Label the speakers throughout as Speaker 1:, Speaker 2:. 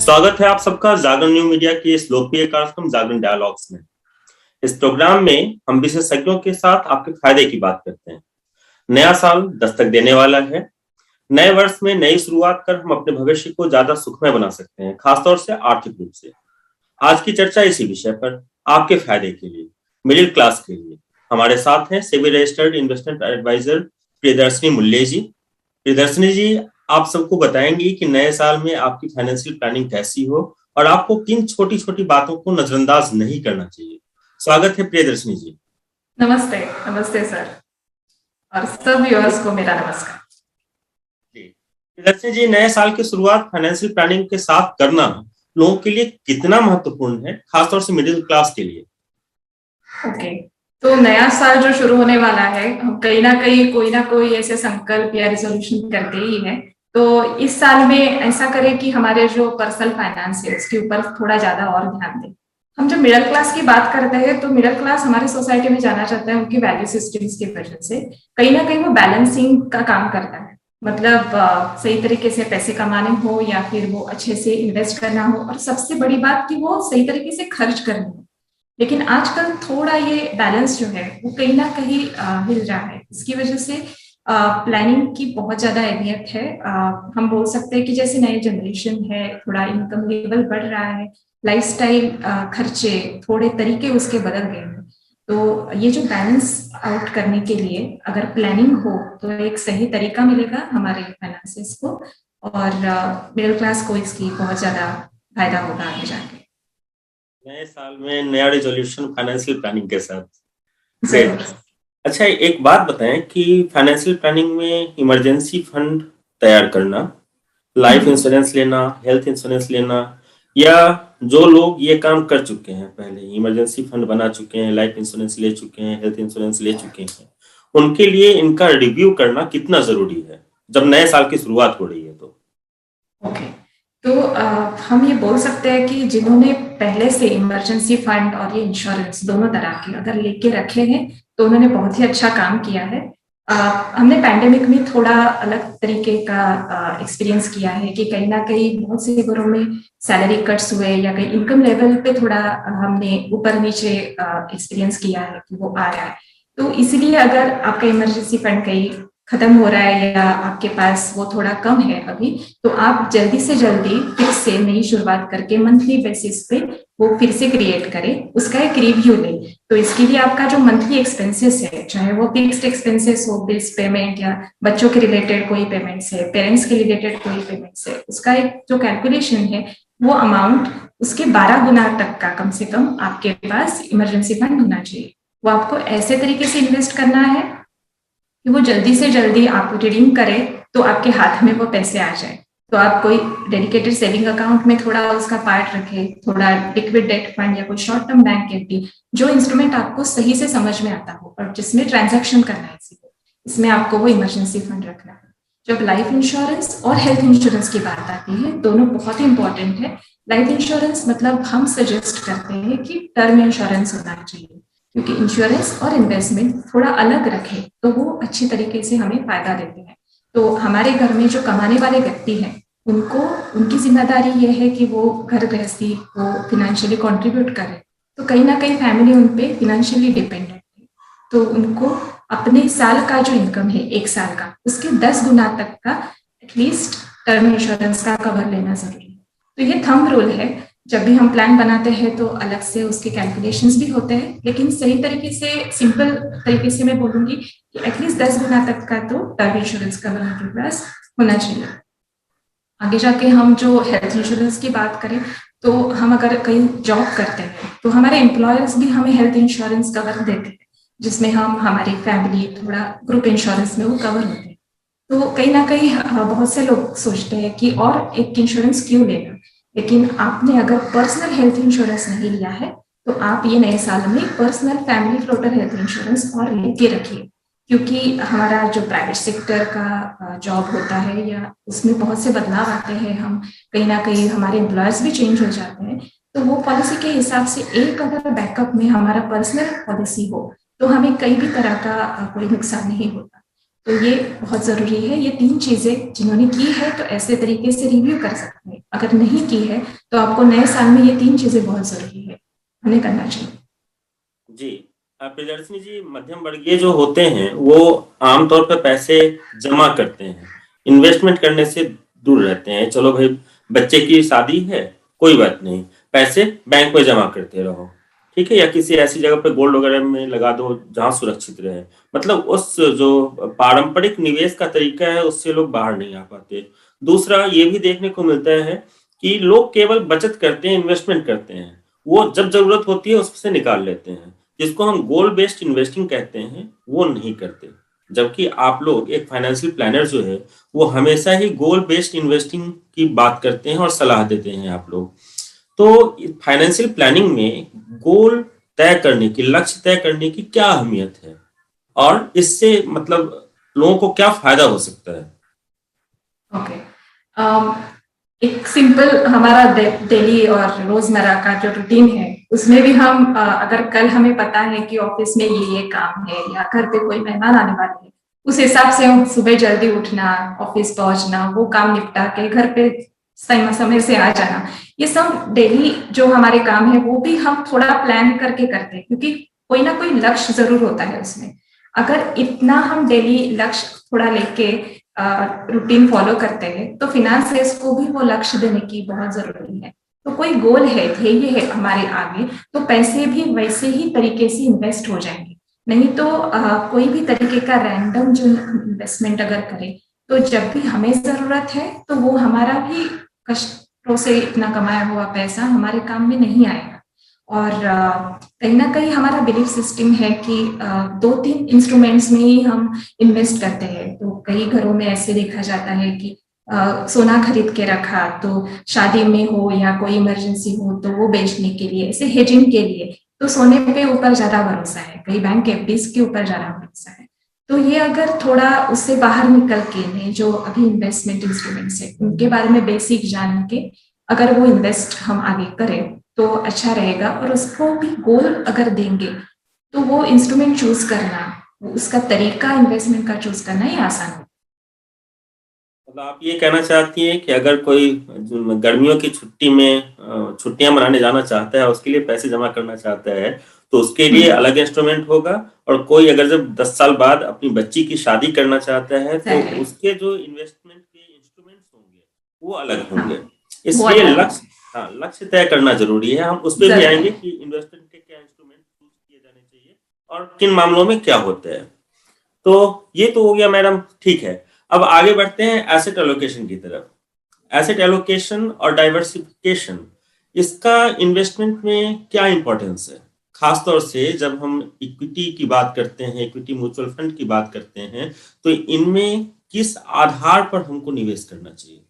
Speaker 1: स्वागत है आप सबका जागरण न्यू मीडिया के इस लोकप्रिय कार्यक्रम जागरण डायलॉग्स में। इस प्रोग्राम में हम विशेषज्ञों के साथ आपके फायदे की बात करते हैं। नया साल दस्तक देने वाला है। नए वर्ष में नई शुरुआत कर हम अपने भविष्य को ज्यादा सुखमय बना सकते हैं, खासतौर से आर्थिक रूप से। आज की चर्चा इसी विषय पर, आपके फायदे के लिए, मिडिल क्लास के लिए। हमारे साथ हैं SEBI registered investment adviser Priyadarshini Mulya ji. Priyadarshini जी, आप सबको बताएंगी कि नए साल में आपकी फाइनेंशियल प्लानिंग कैसी हो और आपको किन छोटी छोटी बातों को नजरअंदाज नहीं करना चाहिए। स्वागत है प्रियदर्शनी जी।
Speaker 2: नमस्ते। नमस्ते सर, और सब व्यूअर्स को मेरा नमस्कार
Speaker 1: जी। प्रियदर्शनी जी, नए साल की शुरुआत फाइनेंशियल प्लानिंग के साथ करना लोगों के लिए कितना महत्वपूर्ण है, खासतौर से मिडिल क्लास के लिए?
Speaker 2: ओके, तो नया साल जो शुरू होने वाला है, हम कहीं ना कहीं कोई ना कोई ऐसे संकल्प या रिजोल्यूशन करते ही है। तो इस साल में ऐसा करें कि हमारे जो पर्सनल फाइनेंस है उसके ऊपर थोड़ा ज्यादा और ध्यान दें। हम जब मिडिल क्लास की बात करते हैं तो मिडिल क्लास हमारी सोसाइटी में जाना चाहता है उनकी वैल्यू सिस्टम्स की वजह से। कहीं ना कहीं वो बैलेंसिंग का काम करता है, मतलब सही तरीके से पैसे कमाने हो या फिर वो अच्छे से इन्वेस्ट करना हो, और सबसे बड़ी बात कि वो सही तरीके से खर्च करना हो। लेकिन आजकल थोड़ा ये बैलेंस जो है वो कहीं ना कहीं हिल रहा है। इसकी वजह से प्लानिंग की बहुत ज्यादा अहमियत है। हम बोल सकते हैं कि जैसे नई जनरेशन है, थोड़ा इनकम लेवल बढ़ रहा है, लाइफस्टाइल खर्चे थोड़े तरीके उसके बदल गए हैं। तो ये जो बैलेंस आउट करने के लिए अगर प्लानिंग हो तो एक सही तरीका मिलेगा हमारे फाइनेंसेस को, और मिडिल क्लास को इसकी बहुत ज्यादा फायदा होगा आगे जाके।
Speaker 1: नए साल में नया रिजोल्यूशन फाइनेंशियल प्लानिंग के साथ।
Speaker 2: जरूर।
Speaker 1: ग्रेट। अच्छा, एक बात बताएं कि फाइनेंशियल प्लानिंग में इमरजेंसी फंड तैयार करना, लाइफ इंश्योरेंस लेना, हेल्थ इंश्योरेंस लेना, या जो लोग ये काम कर चुके हैं, पहले इमरजेंसी फंड बना चुके हैं, लाइफ इंश्योरेंस ले चुके हैं, हेल्थ इंश्योरेंस ले चुके हैं, उनके लिए इनका रिव्यू करना कितना जरूरी है जब नए साल की शुरुआत हो रही है? तो
Speaker 2: ओके, तो हम ये बोल सकते हैं कि जिन्होंने पहले से इमरजेंसी फंड और ये इंश्योरेंस दोनों तरह के अगर लेके रखे हैं तो उन्होंने बहुत ही अच्छा काम किया है। हमने पैंडेमिक में थोड़ा अलग तरीके का एक्सपीरियंस किया है कि कहीं ना कहीं बहुत से घरों में सैलरी कट्स हुए या कहीं इनकम लेवल पे थोड़ा हमने ऊपर नीचे एक्सपीरियंस किया है कि वो आ रहा है। तो इसलिए अगर आपका इमरजेंसी फंड कहीं खत्म हो रहा है या आपके पास वो थोड़ा कम है अभी, तो आप जल्दी से जल्दी फिर से नई शुरुआत करके मंथली बेसिस पे वो फिर से क्रिएट करें, उसका एक रिव्यू लें। तो इसके लिए आपका जो मंथली एक्सपेंसेस है, चाहे वो फिक्स्ड एक्सपेंसेस हो, बिल्स पेमेंट या बच्चों के रिलेटेड कोई पेमेंट्स है, पेरेंट्स के रिलेटेड कोई पेमेंट्स है, उसका एक जो कैलकुलेशन है वो अमाउंट उसके 12 गुना तक का कम से कम आपके पास इमरजेंसी फंड होना चाहिए। वो आपको ऐसे तरीके से इन्वेस्ट करना है कि वो जल्दी से जल्दी आप रिडीम करें तो आपके हाथ में वो पैसे आ जाए। तो आप कोई डेडिकेटेड सेविंग अकाउंट में थोड़ा उसका पार्ट रखें, थोड़ा लिक्विड डेट फंड या कोई शॉर्ट टर्म बैंक एफडी, जो इंस्ट्रूमेंट आपको सही से समझ में आता हो और जिसमें ट्रांजैक्शन करना है, इसमें आपको वो इमरजेंसी फंड रखना है। जब लाइफ इंश्योरेंस और हेल्थ इंश्योरेंस की बात आती है, दोनों बहुत ही इंपॉर्टेंट है। लाइफ इंश्योरेंस मतलब हम सजेस्ट करते हैं कि टर्म इंश्योरेंस होना चाहिए, क्योंकि इंश्योरेंस और इन्वेस्टमेंट थोड़ा अलग रखें तो वो अच्छी तरीके से हमें फायदा देते हैं। तो हमारे घर में जो कमाने वाले व्यक्ति हैं उनको उनकी जिम्मेदारी ये है कि वो घर गृहस्थी को फिनेंशियली कंट्रीब्यूट करें। तो कहीं ना कहीं फैमिली उन पे फिनेंशियली डिपेंडेंट है, तो उनको अपने साल का जो इनकम है एक साल का, उसके 10 गुना तक का एटलीस्ट टर्म इंश्योरेंस का कवर लेना जरूरी है। तो ये थंब रूल है। जब भी हम प्लान बनाते हैं तो अलग से उसके कैलकुलेशंस भी होते हैं, लेकिन सही तरीके से सिंपल तरीके से मैं बोलूंगी कि एटलीस्ट 10 गुना तक का तो टर्म इंश्योरेंस कवर हमारे पास होना चाहिए। आगे जाके हम जो हेल्थ इंश्योरेंस की बात करें तो हम अगर कहीं जॉब करते हैं तो हमारे एम्प्लॉयर्स भी हमें हेल्थ इंश्योरेंस कवर देते हैं, जिसमें हम हमारी फैमिली थोड़ा ग्रुप इंश्योरेंस में वो कवर होते हैं। तो कहीं ना कहीं बहुत से लोग सोचते हैं कि और एक इंश्योरेंस क्यों लेना, लेकिन आपने अगर पर्सनल हेल्थ इंश्योरेंस नहीं लिया है तो आप ये नए साल में personal family floater health insurance और लेके रखिए, क्योंकि हमारा जो प्राइवेट सेक्टर का जॉब होता है या उसमें बहुत से बदलाव आते हैं, हम कहीं ना कहीं हमारे एम्प्लॉयर्स भी चेंज हो जाते हैं। तो वो पॉलिसी के हिसाब से एक अगर बैकअप में हमारा पर्सनल पॉलिसी हो तो हमें कई भी तरह का कोई नुकसान नहीं होता। तो ये बहुत जरूरी है। ये 3 चीजें जिन्होंने की है तो ऐसे तरीके से रिव्यू कर सकते हैं, अगर नहीं की है तो आपको नए साल में ये 3 चीजें बहुत जरूरी है, हमें करना चाहिए।
Speaker 1: जी प्रियदर्शनी जी, मध्यम वर्गीय जो होते हैं वो आमतौर पर पैसे जमा करते हैं, इन्वेस्टमेंट करने से दूर रहते हैं। चलो भाई, बच्चे की शादी है, कोई बात नहीं, पैसे बैंक में जमा करते रहो, ठीक है, या किसी ऐसी जगह पे गोल्ड वगैरह में लगा दो जहां सुरक्षित रहे। मतलब उस जो पारंपरिक निवेश का तरीका है उससे लोग बाहर नहीं आ पाते। दूसरा ये भी देखने को मिलता है कि लोग केवल बचत करते हैं, इन्वेस्टमेंट करते हैं, वो जब जरूरत होती है उससे निकाल लेते हैं, जिसको हम गोल बेस्ड इन्वेस्टिंग कहते हैं, वो नहीं करते। जबकि आप लोग एक फाइनेंशियल प्लानर जो है वो हमेशा ही गोल बेस्ड इन्वेस्टिंग की बात करते हैं और सलाह देते हैं आप लोग। तो फाइनेंशियल प्लानिंग में गोल तय करने की, लक्ष्य तय करने की क्या अहमियत है, और इससे मतलब लोगों को क्या फायदा हो सकता है?
Speaker 2: ओके, एक सिंपल हमारा डेली और रोजमर्रा का जो रूटीन है उसमें भी हम अगर कल हमें पता है कि ऑफिस में ये काम है या घर पे कोई मेहमान आने वाले हैं, उस हिसाब से हम सुबह जल्दी उठना, ऑफिस पहुंचना, वो काम निपटा के घर पे समय से आ जाना, ये सब डेली जो हमारे काम है वो भी हम थोड़ा प्लान करके करते हैं, क्योंकि कोई ना कोई लक्ष्य जरूर होता है उसमें। अगर इतना हम डेली लक्ष्य थोड़ा लेके रूटीन फॉलो करते हैं तो फिनेंस को भी वो लक्ष्य देने की बहुत जरूरी है। तो कोई गोल है, ध्येय है हमारे आगे, तो पैसे भी वैसे ही तरीके से इन्वेस्ट हो जाएंगे। नहीं तो कोई भी तरीके का रैंडम जो इन्वेस्टमेंट अगर करें तो जब भी हमें जरूरत है तो वो हमारा भी कष्टों से इतना कमाया हुआ पैसा हमारे काम में नहीं आएगा। और कहीं ना कहीं हमारा बिलीफ सिस्टम है कि 2-3 इंस्ट्रूमेंट्स में ही हम इन्वेस्ट करते हैं। तो कई घरों में ऐसे देखा जाता है कि सोना खरीद के रखा, तो शादी में हो या कोई इमरजेंसी हो तो वो बेचने के लिए, ऐसे हेजिंग के लिए। तो सोने पे ऊपर ज्यादा भरोसा है, कई बैंक एफडीज के ऊपर ज्यादा भरोसा है। तो ये अगर थोड़ा उससे बाहर निकल के जो अभी इन्वेस्टमेंट इंस्ट्रूमेंट्स है उनके बारे में बेसिक जान के अगर वो इन्वेस्ट हम आगे करें तो अच्छा रहेगा। और उसको भी गोल अगर देंगे तो वो इंस्ट्रूमेंट चूज करना, उसका तरीका इन्वेस्टमेंट का चूज करना ही आसान हो।
Speaker 1: मतलब आप ये कहना चाहती हैं कि अगर कोई गर्मियों की छुट्टी में छुट्टियां मनाने जाना चाहता है, उसके लिए पैसे जमा करना चाहता है, तो उसके लिए अलग इंस्ट्रूमेंट होगा, और कोई अगर जब 10 साल बाद अपनी बच्ची की शादी करना चाहता है तो उसके जो इन्वेस्टमेंट के इंस्ट्रूमेंट्स होंगे वो अलग होंगे। इसलिए लक्ष्य तय करना जरूरी है। हम उस पर भी आएंगे कि इन्वेस्टमेंट के क्या इंस्ट्रूमेंट चूज किए जाने चाहिए और किन मामलों में क्या होता है। तो ये तो हो गया मैडम, ठीक है। अब आगे बढ़ते हैं एसेट एलोकेशन की तरफ। एसेट एलोकेशन और डाइवर्सिफिकेशन, इसका इन्वेस्टमेंट में क्या इंपॉर्टेंस है, खासतौर से जब हम इक्विटी की बात करते हैं, इक्विटी म्यूचुअल फंड की बात करते हैं, तो इनमें किस आधार पर हमको निवेश करना चाहिए?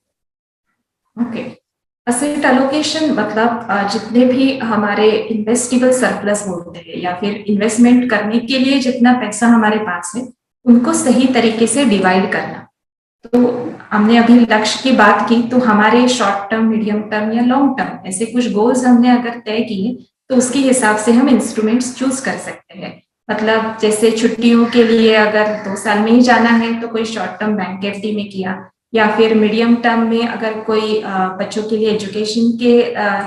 Speaker 2: ओके, एसेट एलोकेशन मतलब जितने भी हमारे इन्वेस्टेबल सरप्लस होते हैं या फिर इन्वेस्टमेंट करने के लिए जितना पैसा हमारे पास है उनको सही तरीके से डिवाइड करना। तो हमने अभी लक्ष्य की बात की, तो हमारे शॉर्ट टर्म, मीडियम टर्म या लॉन्ग टर्म ऐसे कुछ गोल्स हमने अगर तय किए तो उसके हिसाब से हम इंस्ट्रूमेंट्स चूज कर सकते हैं। मतलब जैसे छुट्टियों के लिए अगर 2 साल में ही जाना है तो कोई शॉर्ट टर्म बैंक एफडी में किया, या फिर मीडियम टर्म में अगर कोई बच्चों के लिए एजुकेशन के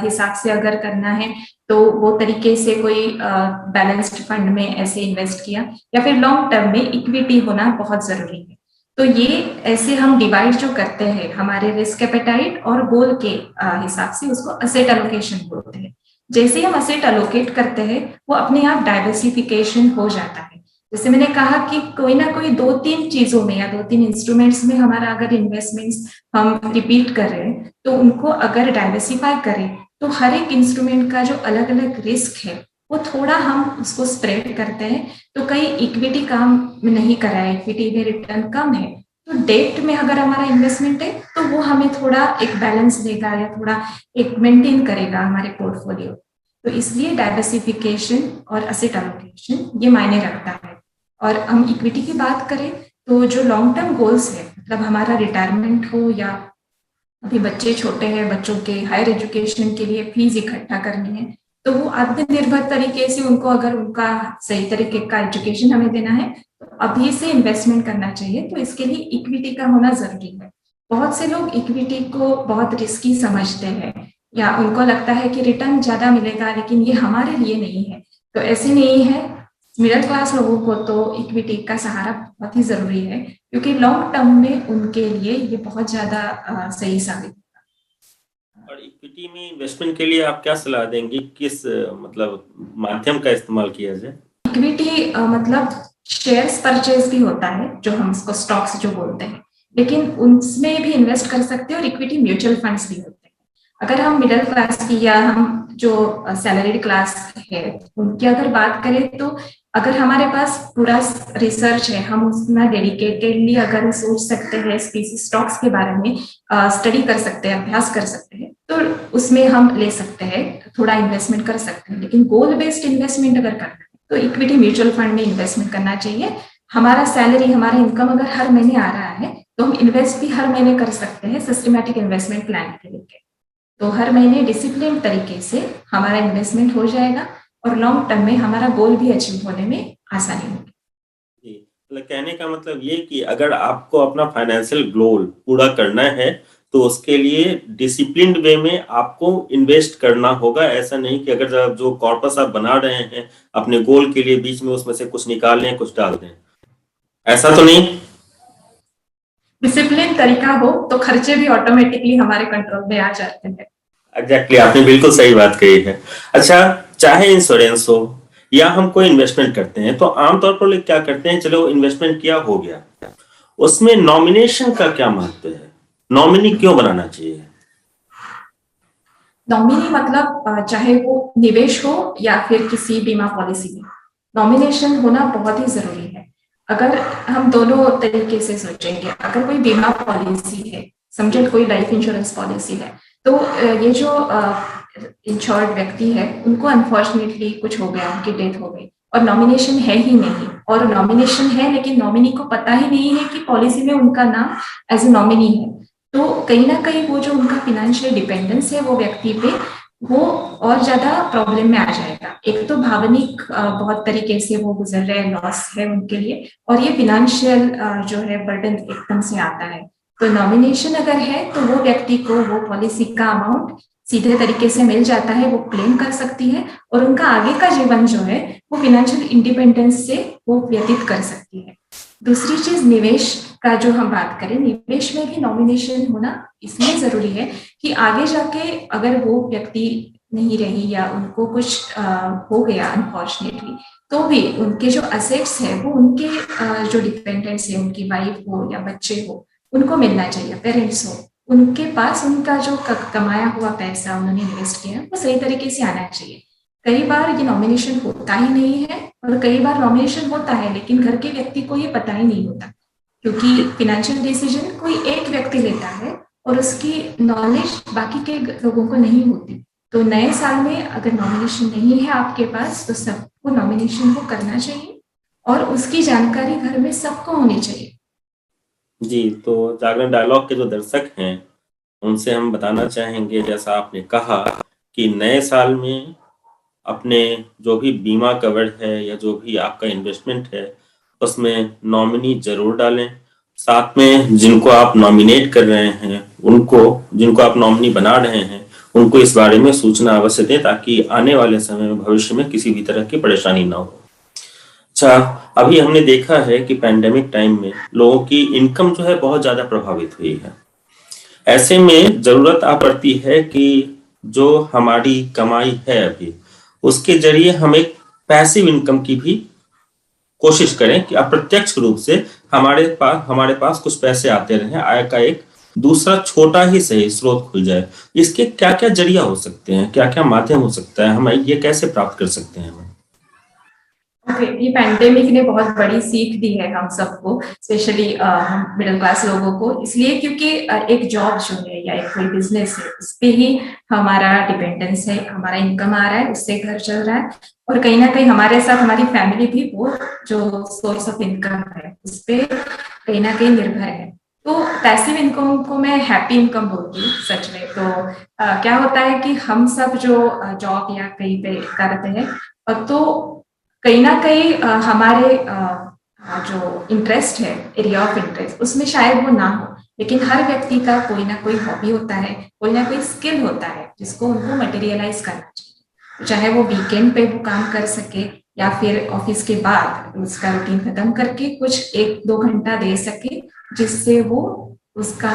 Speaker 2: हिसाब से अगर करना है तो वो तरीके से कोई बैलेंस्ड फंड में ऐसे इन्वेस्ट किया, या फिर लॉन्ग टर्म में इक्विटी होना बहुत जरूरी है। तो ये ऐसे हम डिवाइड जो करते हैं हमारे रिस्क एपेटाइट और गोल के हिसाब से, उसको एसेट एलोकेशन बोलते हैं। जैसे हम एसेट एलोकेट करते हैं वो अपने आप डाइवर्सिफिकेशन हो जाता है। जैसे मैंने कहा कि कोई ना कोई 2-3 चीजों में या 2-3 इंस्ट्रूमेंट्स में हमारा अगर इन्वेस्टमेंट्स हम रिपीट कर रहे हैं तो उनको अगर डाइवर्सिफाई करें तो हर एक इंस्ट्रूमेंट का जो अलग अलग रिस्क है वो थोड़ा हम उसको स्प्रेड करते हैं। तो कई इक्विटी काम में नहीं कर रहा है, इक्विटी में रिटर्न कम है, तो डेट में अगर हमारा इन्वेस्टमेंट है तो वो हमें थोड़ा एक बैलेंस देगा या थोड़ा एक मेंटेन करेगा हमारे पोर्टफोलियो। तो इसलिए डाइवर्सिफिकेशन और एसेट एलोकेशन ये मायने रखता है। और हम इक्विटी की बात करें तो जो लॉन्ग टर्म गोल्स है, मतलब हमारा रिटायरमेंट हो या अभी बच्चे छोटे हैं, बच्चों के हायर एजुकेशन के लिए फीस इकट्ठा करनी है, तो वो आत्मनिर्भर तरीके से उनको अगर उनका सही तरीके का एजुकेशन हमें देना है तो अभी से इन्वेस्टमेंट करना चाहिए, तो इसके लिए इक्विटी का होना जरूरी है। बहुत से लोग इक्विटी को बहुत रिस्की समझते हैं या उनको लगता है कि रिटर्न ज्यादा मिलेगा, लेकिन ये हमारे लिए नहीं है। तो ऐसे नहीं है। मिडिल क्लास लोगों को तो इक्विटी का सहारा बहुत ही जरूरी है, क्योंकि लॉन्ग टर्म में उनके लिए ये बहुत ज्यादा सही साबित होगा।
Speaker 1: और इक्विटी में इन्वेस्टमेंट के लिए आप क्या सलाह देंगे, किस मतलब माध्यम का इस्तेमाल किया जाए?
Speaker 2: इक्विटी मतलब शेयर्स परचेज भी होता है, जो हम इसको स्टॉक्स जो बोलते हैं, लेकिन उनमें भी इन्वेस्ट कर सकते हैं, और इक्विटी म्यूचुअल फंड्स भी होते हैं। अगर हम मिडिल क्लास की या हम जो सैलरीड क्लास है उनकी अगर बात करें, तो अगर हमारे पास पूरा रिसर्च है, हम उसमें डेडिकेटेडली अगर सोच सकते हैं स्टॉक्स के बारे में, स्टडी कर सकते हैं, अभ्यास कर सकते हैं, तो उसमें हम ले सकते हैं, थोड़ा इन्वेस्टमेंट कर सकते हैं। लेकिन गोल बेस्ड इन्वेस्टमेंट अगर करना है तो इक्विटी म्यूचुअल फंड में इन्वेस्टमेंट करना चाहिए। हमारा सैलरी, हमारा इनकम अगर हर महीने आ रहा है तो हम इन्वेस्ट भी हर महीने कर सकते हैं सिस्टमैटिक इन्वेस्टमेंट प्लान के लेके। तो हर महीने डिसिप्लिन तरीके से हमारा इन्वेस्टमेंट हो जाएगा, और लॉन्ग टर्म में हमारा गोल भी अचीव होने में आसानी होगी।
Speaker 1: जी, मतलब कहने का मतलब ये कि अगर आपको अपना फाइनेंशियल गोल पूरा करना है तो उसके लिए डिसिप्लिन्ड वे में आपको इन्वेस्ट करना होगा। ऐसा नहीं कि अगर जो कॉर्पस आप बना रहे हैं अपने गोल के लिए, बीच में उसमें से कुछ निकाल लें, कुछ डाल दें, ऐसा तो नहीं।
Speaker 2: डिसिप्लिन तरीका हो तो खर्चे भी ऑटोमेटिकली हमारे कंट्रोल में आ जाते हैं।
Speaker 1: एग्जैक्टली, आपने बिल्कुल सही बात कही है। अच्छा, चाहे इंश्योरेंस हो या हम कोई इन्वेस्टमेंट करते हैं, तो आमतौर पर लोग क्या करते हैं, चलो इन्वेस्टमेंट किया हो गया, उसमें नॉमिनेशन का क्या महत्व है? नॉमिनी क्यों बनाना चाहिए?
Speaker 2: नॉमिनी मतलब चाहे वो निवेश हो या फिर किसी बीमा पॉलिसी में, नॉमिनेशन होना बहुत ही जरूरी है। अगर हम दोनों तरीके से सोचेंगे, अगर कोई बीमा पॉलिसी है, समझे कोई लाइफ इंश्योरेंस पॉलिसी है, तो ये जो इंश्योर्ड व्यक्ति है उनको अनफॉर्चुनेटली कुछ हो गया, उनकी डेथ हो गई, और नॉमिनेशन है ही नहीं, और नॉमिनेशन है लेकिन नॉमिनी को पता ही नहीं है कि पॉलिसी में उनका नाम एज ए नॉमिनी है, तो कहीं ना कहीं वो जो उनका फिनेंशियल डिपेंडेंस है वो व्यक्ति पे, वो और ज्यादा प्रॉब्लम में आ जाएगा। एक तो भावनिक बहुत तरीके से वो गुजर रहे हैं, लॉस है उनके लिए, और ये फिनेंशियल जो है बर्डन एकदम से आता है। तो नॉमिनेशन अगर है तो वो व्यक्ति को वो पॉलिसी का अमाउंट सीधे तरीके से मिल जाता है, वो क्लेम कर सकती है, और उनका आगे का जीवन जो है वो फिनेंशियल इंडिपेंडेंस से वो व्यतीत कर सकती है। दूसरी चीज, निवेश का जो हम बात करें, निवेश में भी नॉमिनेशन होना इसलिए जरूरी है कि आगे जाके अगर वो व्यक्ति नहीं रही या उनको कुछ हो गया अनफॉर्चुनेटली, तो भी उनके जो असेट्स है वो उनके जो डिपेंडेंट्स है, उनकी वाइफ हो या बच्चे हो, उनको मिलना चाहिए, पेरेंट्स हो, उनके पास उनका जो कमाया हुआ पैसा उन्होंने इन्वेस्ट किया वो सही तरीके से आना चाहिए। कई बार ये नॉमिनेशन होता ही नहीं है, और कई बार नॉमिनेशन होता है लेकिन घर के व्यक्ति को ये पता ही नहीं होता, क्योंकि फिनेंशियल डिसीजन कोई एक व्यक्ति लेता है और उसकी नॉलेज बाकी के लोगों को नहीं होती। तो नए साल में अगर नॉमिनेशन नहीं है आपके पास तो सबको नॉमिनेशन को करना चाहिए, और उसकी जानकारी घर में सबको होनी चाहिए।
Speaker 1: जी, तो जागरण डायलॉग के जो दर्शक हैं उनसे हम बताना चाहेंगे, जैसा आपने कहा कि नए साल में अपने जो भी बीमा कवर है या जो भी आपका इन्वेस्टमेंट है उसमें नॉमिनी जरूर डालें। साथ में जिनको आप नॉमिनेट कर रहे हैं, उनको, जिनको आप नॉमिनी बना रहे हैं, उनको इस बारे में सूचना अवश्य दें, ताकि आने वाले समय में भविष्य में किसी भी तरह की परेशानी ना हो। अच्छा, अभी हमने देखा है कि पैंडेमिक टाइम में लोगों की इनकम जो है बहुत ज्यादा प्रभावित हुई है। ऐसे में जरूरत आ पड़ती है कि जो हमारी कमाई है अभी, उसके जरिए हम एक पैसिव इनकम की भी कोशिश करें कि अप्रत्यक्ष रूप से हमारे पास कुछ पैसे आते रहे, आय का एक दूसरा छोटा ही सही स्रोत खुल जाए। इसके क्या क्या जरिया हो सकते हैं, क्या क्या माध्यम हो सकता है, हम ये कैसे प्राप्त कर सकते हैं?
Speaker 2: ये पैंडेमिक ने बहुत बड़ी सीख दी है हम सबको, स्पेशली हम मिडिल क्लास लोगों को, इसलिए क्योंकि एक जॉब जो है या एक कोई बिजनेस है उस पे ही हमारा डिपेंडेंस है, हमारा इनकम आ रहा है, उससे घर चल रहा है, और कहीं ना कहीं हमारे साथ हमारी फैमिली भी वो जो सोर्स ऑफ इनकम है उस पर कहीं ना कहीं निर्भर है। तो पैसिव इनकम को मैं हैप्पी इनकम बोलती हूँ सच में। तो क्या होता है कि हम सब जो जॉब या कहीं पे करते हैं, तो कहीं ना कहीं हमारे जो इंटरेस्ट है, एरिया ऑफ इंटरेस्ट, उसमें शायद वो ना हो, लेकिन हर व्यक्ति का कोई ना कोई हॉबी होता है, कोई ना कोई स्किल होता है जिसको उनको मटेरियलाइज करना चाहिए। चाहे वो वीकेंड पे वो काम कर सके या फिर ऑफिस के बाद उसका रूटीन खत्म करके कुछ 1-2 घंटा दे सके, जिससे वो उसका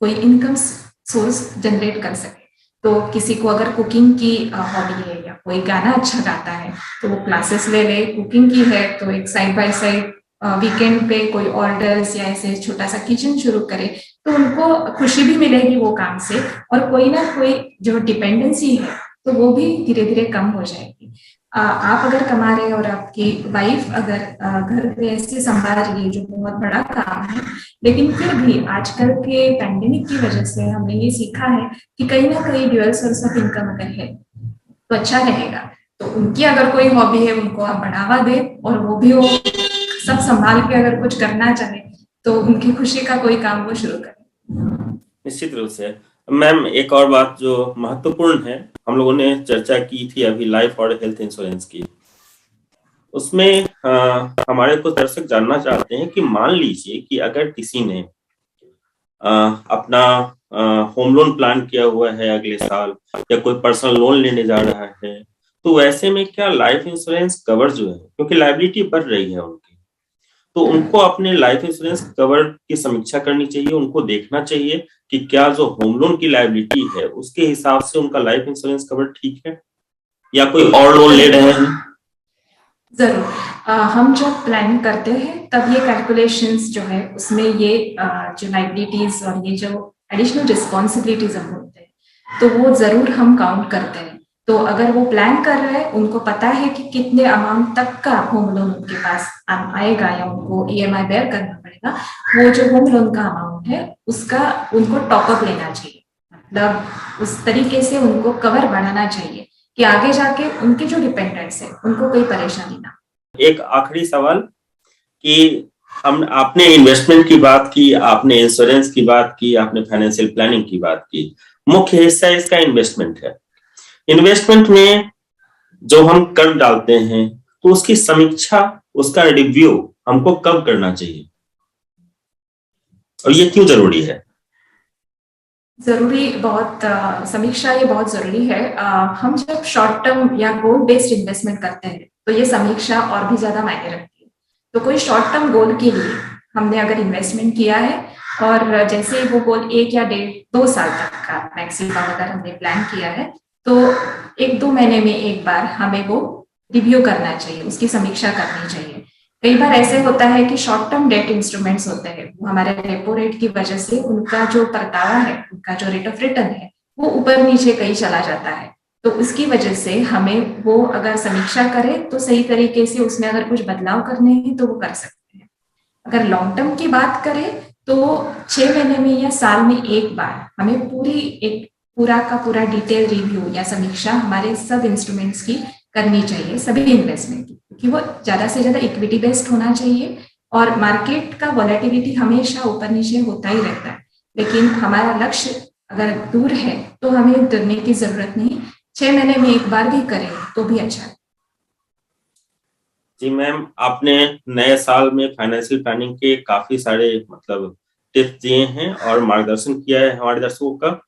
Speaker 2: कोई इनकम सोर्स जनरेट कर सके। तो किसी को अगर कुकिंग की हॉबी है या कोई गाना अच्छा गाता है तो वो क्लासेस ले ले, कुकिंग की है तो एक साइड बाय साइड वीकेंड पे कोई ऑर्डर्स या ऐसे छोटा सा किचन शुरू करे, तो उनको खुशी भी मिलेगी वो काम से, और कोई ना कोई जो डिपेंडेंसी है तो वो भी धीरे धीरे कम हो जाएगी। आप अगर कमा रहे और आपकी वाइफ अगर घर पे ऐसे संभाल रही है, जो बहुत बड़ा काम है, लेकिन फिर भी आजकल के पैंडेमिक की वजह से हमने ये सीखा है कि कहीं ना कहीं ड्यूअल सोर्स ऑफ इनकम अगर है तो अच्छा रहेगा। तो उनकी अगर कोई हॉबी है उनको आप बढ़ावा दे, और वो भी वो सब संभाल के अगर कुछ करना चाहे तो उनकी खुशी का कोई काम वो शुरू करें।
Speaker 1: निश्चित रूप से मैम, एक और बात जो महत्वपूर्ण है, हम लोगों ने चर्चा की थी अभी लाइफ और हेल्थ इंश्योरेंस की, उसमें हमारे कुछ दर्शक जानना चाहते हैं कि मान लीजिए कि अगर किसी ने अपना होम लोन प्लान किया हुआ है अगले साल, या कोई पर्सनल लोन लेने जा रहा है, तो वैसे में क्या लाइफ इंश्योरेंस कवर जो है, क्योंकि लायबिलिटी बढ़ रही है उनकी, तो उनको अपने लाइफ इंश्योरेंस कवर की समीक्षा करनी चाहिए, उनको देखना चाहिए कि क्या जो होम लोन की लायबिलिटी है उसके हिसाब से उनका लाइफ इंश्योरेंस कवर ठीक है, या कोई और लोन ले रहे हैं।
Speaker 2: जरूर, हम जब प्लान करते हैं तब ये कैलकुलेशंस जो है उसमें ये जो लाइबिलिटीज और ये जो एडिशनल रिस्पॉन्सिबिलिटीज हम होते हैं तो वो जरूर हम काउंट करते हैं। तो अगर वो प्लान कर रहे हैं, उनको पता है कि कितने अमाउंट तक का होम लोन उनके पास आएगा या उनको ईएमआई बेयर करना पड़ेगा, वो जो होम लोन का अमाउंट है उसका उनको टॉपअप लेना चाहिए। मतलब उस तरीके से उनको कवर बढ़ाना चाहिए कि आगे जाके उनके जो डिपेंडेंट्स है उनको कोई परेशानी ना।
Speaker 1: एक आखिरी सवाल कि आपने इन्वेस्टमेंट की बात की, आपने इंश्योरेंस की बात की, आपने फाइनेंशियल प्लानिंग की बात की, मुख्य हिस्सा इसका इन्वेस्टमेंट है। इन्वेस्टमेंट में जो हम कर डालते हैं तो उसकी समीक्षा, उसका रिव्यू हमको कब करना चाहिए और ये क्यों जरूरी है?
Speaker 2: जरूरी बहुत समीक्षा ये बहुत जरूरी है। हम जब शॉर्ट टर्म या गोल बेस्ड इन्वेस्टमेंट करते हैं तो ये समीक्षा और भी ज्यादा मायने रखती है। तो कोई शॉर्ट टर्म गोल के लिए हमने अगर इन्वेस्टमेंट किया है और जैसे वो गोल 1 या 1.5-2 साल तक का मैक्सिमम अगर हमने प्लान किया है, तो 1-2 महीने में एक बार हमें वो रिव्यू करना चाहिए, उसकी समीक्षा करनी चाहिए। कई बार ऐसे होता है कि शॉर्ट टर्म डेट इंस्ट्रूमेंट्स होते हैं, वो हमारे रेपो रेट की वजह से उनका जो परतावा है, उनका जो रेट ऑफ रिटर्न है वो ऊपर नीचे कहीं चला जाता है। तो उसकी वजह से हमें वो अगर समीक्षा करें तो सही तरीके से उसमें अगर कुछ बदलाव करने हैं तो वो कर सकते हैं। अगर लॉन्ग टर्म की बात करें तो 6 महीने में या साल में एक बार हमें पूरा का पूरा डिटेल रिव्यू या समीक्षा हमारे सब इंस्ट्रूमेंट्स की करनी चाहिए, सभी इन्वेस्टमेंट की, क्योंकि वो ज्यादा से ज्यादा इक्विटी बेस्ड होना चाहिए और मार्केट का वॉलेटिलिटी हमेशा ऊपर नीचे होता ही रहता है। लेकिन हमारा लक्ष्य अगर दूर है तो हमें डरने की जरूरत नहीं, 6 महीने में एक बार भी करें तो भी अच्छा है।
Speaker 1: जी मैम, आपने नए साल में फाइनेंशियल प्लानिंग के काफी सारे मतलब टिप्स दिए हैं और मार्गदर्शन किया है हमारे दर्शकों का।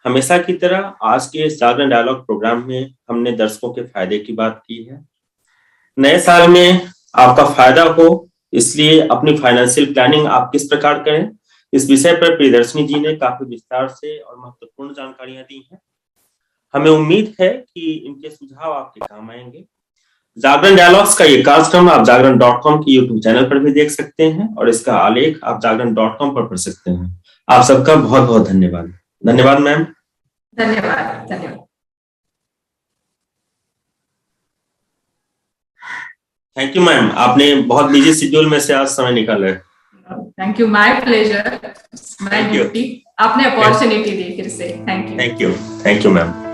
Speaker 1: हमेशा की तरह आज के इस जागरण डायलॉग प्रोग्राम में हमने दर्शकों के फायदे की बात की है। नए साल में आपका फायदा हो, इसलिए अपनी फाइनेंशियल प्लानिंग आप किस प्रकार करें, इस विषय पर प्रियदर्शनी जी ने काफी विस्तार से और महत्वपूर्ण जानकारियां दी हैं। हमें उम्मीद है कि इनके सुझाव आपके काम आएंगे। जागरण डायलॉग्स का ये कार्यक्रम आप जागरण.com के यूट्यूब चैनल पर भी देख सकते हैं और इसका आलेख आप जागरण.com पर पढ़ सकते हैं। आप सबका बहुत बहुत धन्यवाद। धन्यवाद मैम।
Speaker 2: धन्यवाद। धन्यवाद।
Speaker 1: थैंक यू मैम, आपने बहुत बिजी शेड्यूल में से आज समय निकाला है।
Speaker 2: Thank you, my pleasure, my duty. आपने अपॉर्चुनिटी दी फिर से। Thank you.
Speaker 1: Thank you ma'am.